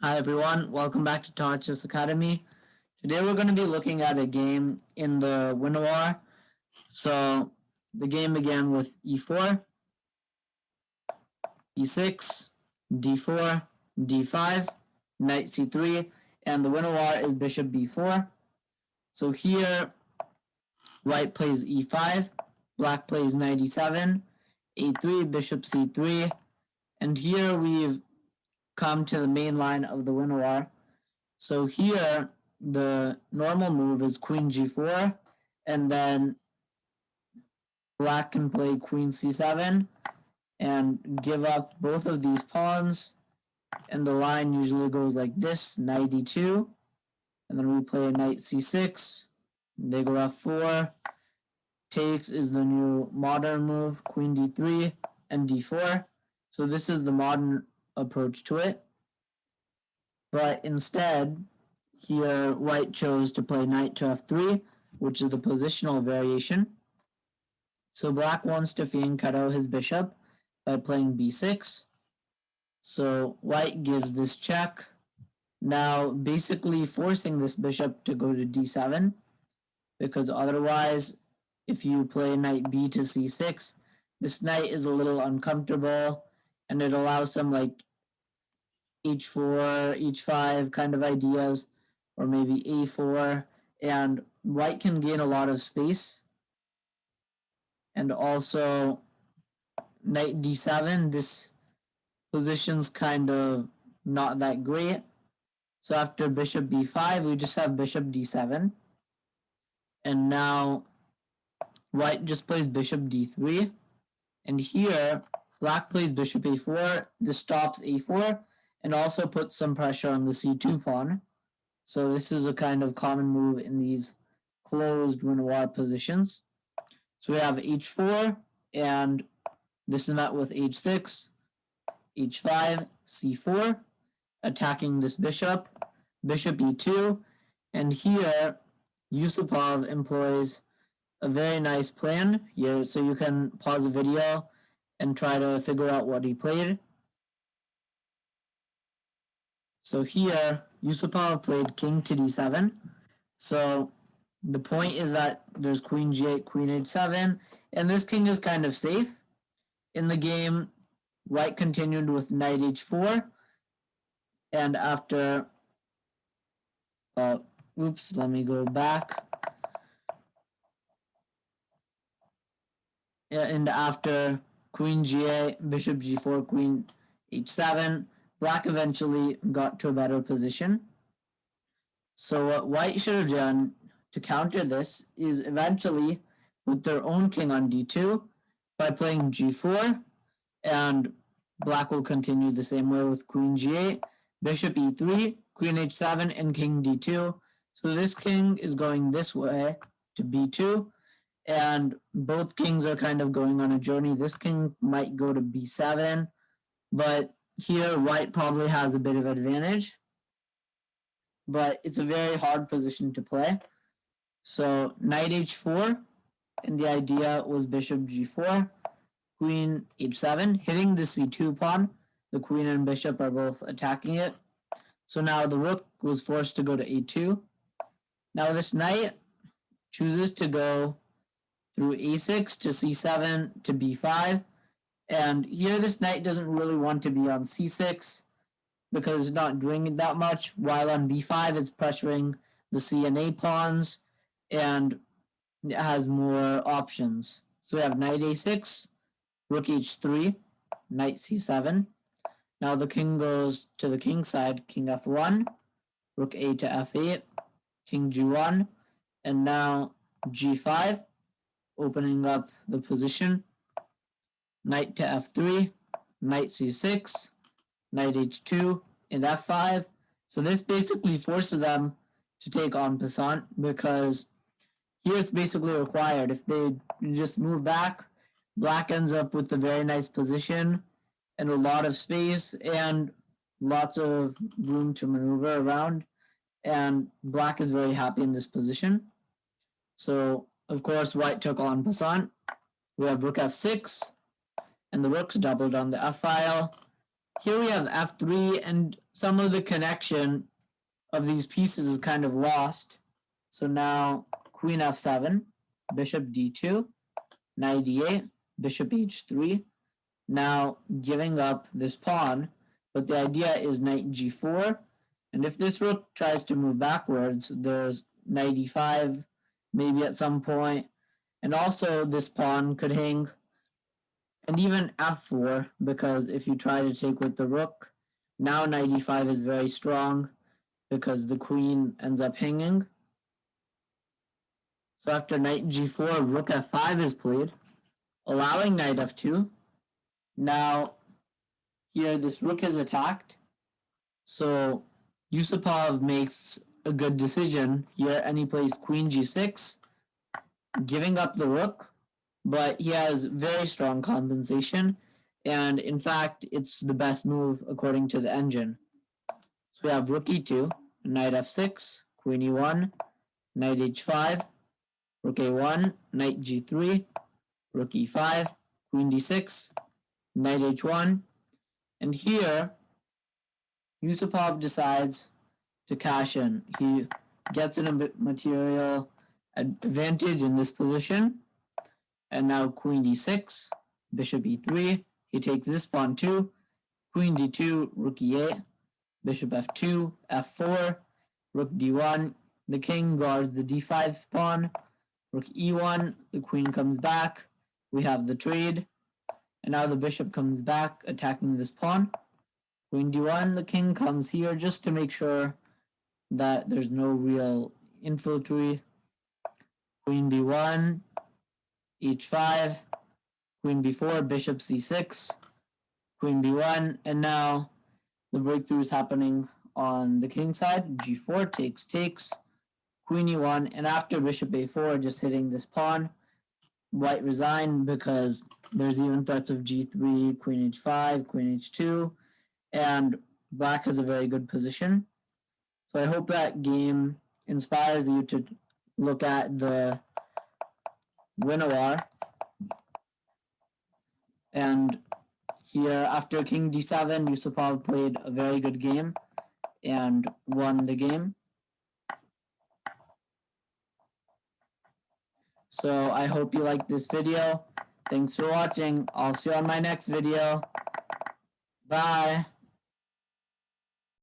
Hi everyone, welcome back to TaraChessAcademy. Today we're going to be looking at a game in the Winawer. So the game began with E4, E6, D4, D5, Knight C3, and the Winawer is Bishop B4. So here, White plays E5, Black plays Knight E7, A3, Bishop C3, and here we've come to the main line of the Winawer. So here, the normal move is Queen G4, and then Black can play Queen C7 and give up both of these pawns, and the line usually goes like this, Knight D2, and then we play Knight C6, they go F4, takes is the new modern move, Queen D3 and D4, so this is the modern approach to it. But instead, here White chose to play Knight to F3, which is the positional variation. So Black wants to fiend cut out his bishop by playing B6. So White gives this check, now basically forcing this bishop to go to D7, because otherwise, if you play Knight B to C6, this knight is a little uncomfortable, and it allows some like H4, H5 kind of ideas, or maybe A4, and White can gain a lot of space. And also Knight D7, this position's kind of not that great. So after Bishop B5, we just have Bishop D7. And now White just plays Bishop D3. And here, Black plays Bishop A4. This stops A4 and also puts some pressure on the C2 pawn. So this is a kind of common move in these closed Winawer positions. So we have H4, and this is met with H6, H5, C4, attacking this bishop, Bishop E2, and here Yusupov employs a very nice plan here, so you can pause the video and try to figure out what he played. So here, Yusupov played king to d7. So the point is that there's queen g8, queen h7, and this king is kind of safe. In the game, White continued with knight h4, and after, let me go back. And after queen g8, bishop g4, queen h7, Black eventually got to a better position. So what White should have done to counter this is eventually put their own king on d2 by playing g4, and Black will continue the same way with queen g8, bishop e3, queen h7, and king d2. So this king is going this way to b2, and both kings are kind of going on a journey. This king might go to b7, but here White probably has a bit of advantage, but it's a very hard position to play. So knight h4, and the idea was bishop g4, queen h7, hitting the c2 pawn. The queen and bishop are both attacking it. So now the rook was forced to go to a2. Now this knight chooses to go through a6 to c7 to b5. And here this knight doesn't really want to be on c6 because it's not doing it that much, while on b5 it's pressuring the c and a pawns, and it has more options. So we have knight a6, rook h3, knight c7. Now the king goes to the king side, king f1, rook a to f8, king g1, and now g5, opening up the position. Knight to f3, knight c6, knight h2, and f5. So this basically forces them to take en passant, because here it's basically required. If they just move back, Black ends up with a very nice position and a lot of space and lots of room to maneuver around, and Black is very happy in this position. So of course White took en passant. We have rook f6, and the rook's doubled on the f file. here we have f3, and some of the connection of these pieces is kind of lost. So now queen f7, bishop d2, knight d8, bishop h3. Now giving up this pawn, but the idea is knight g4, and if this rook tries to move backwards, there's knight e5 maybe at some point, and also this pawn could hang, and even f4, because if you try to take with the rook, now knight e5 is very strong because the queen ends up hanging. So after knight g4, rook f5 is played, allowing knight f2. Now here this rook is attacked, so Yusupov makes a good decision here, and he plays queen g6, giving up the rook, but he has very strong compensation, and in fact it's the best move according to the engine. So we have rook e2, knight f6, queen e1, knight h5, rook a1, knight g3, rook e5, queen d6, knight h1, and here Yusupov decides to cash in. He gets a material advantage in this position, and now queen d6, bishop e3, he takes this pawn too, queen d2, rook e8, bishop f2, f4, rook d1, the king guards the d5 pawn, rook e1, the queen comes back, we have the trade, and now the bishop comes back attacking this pawn, queen d1, the king comes here just to make sure that there's no real infiltrate, queen b1, h5, queen b4, bishop c6, queen b1, and now the breakthrough is happening on the king side. g4 takes, queen e1, and after bishop a4 just hitting this pawn, white resigned because there's even threats of g3, queen h5, queen h2, and black has a very good position. So I hope that game inspires you to look at the Winawer. And here, after king d7, Yusupov played a very good game and won the game. So I hope you liked this video. Thanks for watching. I'll see you on my next video. Bye.